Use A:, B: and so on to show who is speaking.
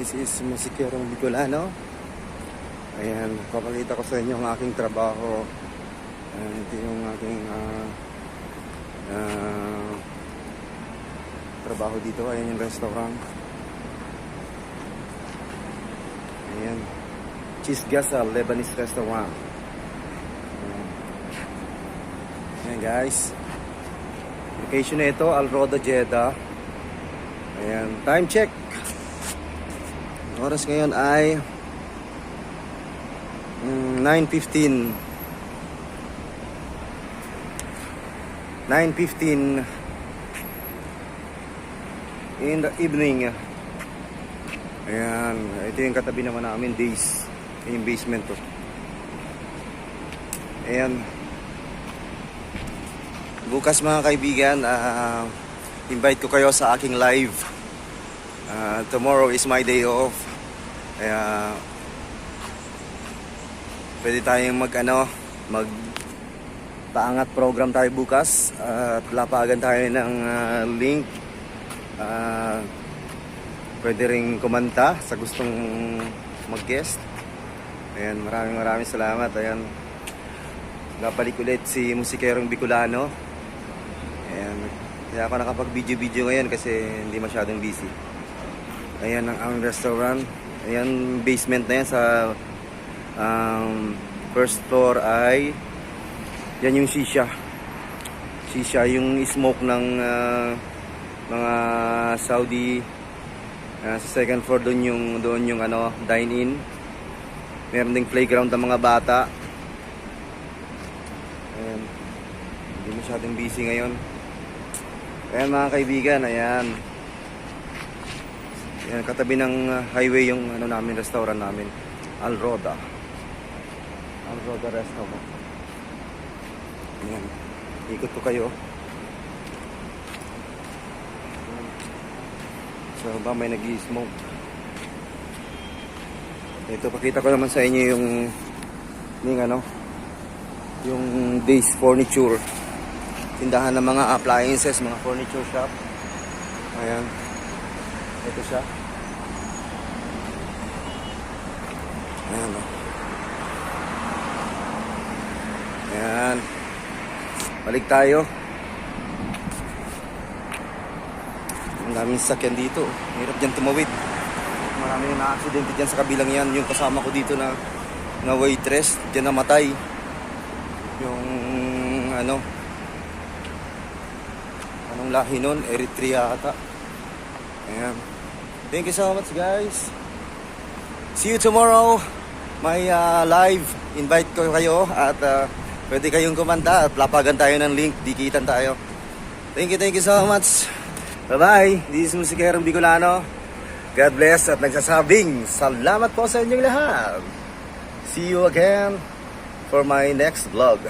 A: This is Musikerong Bicolano. Ayan, papakita ko sa inyo ang aking trabaho. Ayan, ito yung aking trabaho dito. Ayan yung restaurant. Ayan, Cheese Gasa Lebanese Restaurant. Ayan guys, location na ito, Al Roda, Jeddah. Ayan, time check. Oras ngayon ay 9:15 in the evening. Ayan, ito yung katabi naman namin, days. Yung basement to. Ayan, bukas mga kaibigan, invite ko kayo sa aking live. Tomorrow is my day off. Kaya pwede tayong magpaangat program tayo bukas at lapagan tayo ng link. Pwede ring kumanta sa gustong mag-guest. Ayan, maraming salamat. Ayan, napalik ulit si Musikerong Bicolano. Ayan, kaya ako nakapag-video ngayon kasi hindi masyadong busy. Ayan ang restaurant. Ayan, basement na yan. Sa first floor ay yan yung shisha, yung smoke ng mga Saudi. Sa second floor doon yung dine-in. Meron ding playground ng mga bata. Ayan, hindi masyadong busy ngayon. Ayan mga kaibigan, ayan. Ayan, katabi ng highway yung restaurant namin, Al Roda Restaurant. Ayan, ikot ko kayo. Ayan. So ba may nag-i-smoke. Ito, pakita ko naman sa inyo yung Days Furniture, tindahan ng mga appliances, mga furniture shop. Ayan, ito siya. Ayan, ayan, balik tayo. Ang daming sasakyan dito, hirap dyan tumawid. Maraming na-accidente dyan sa kabilang yan. Yung kasama ko dito na waitress, dyan namatay. Yung anong lahi nun, Eritrea ata. Ayan, thank you so much guys. See you tomorrow. May live, invite ko kayo at pwede kayong kumanta at lapagan tayo ng link, dikitan tayo. Thank you so much. Bye bye. This is Musikerong Bicolano. God bless at nagsasabing salamat po sa inyong lahat. See you again for my next vlog.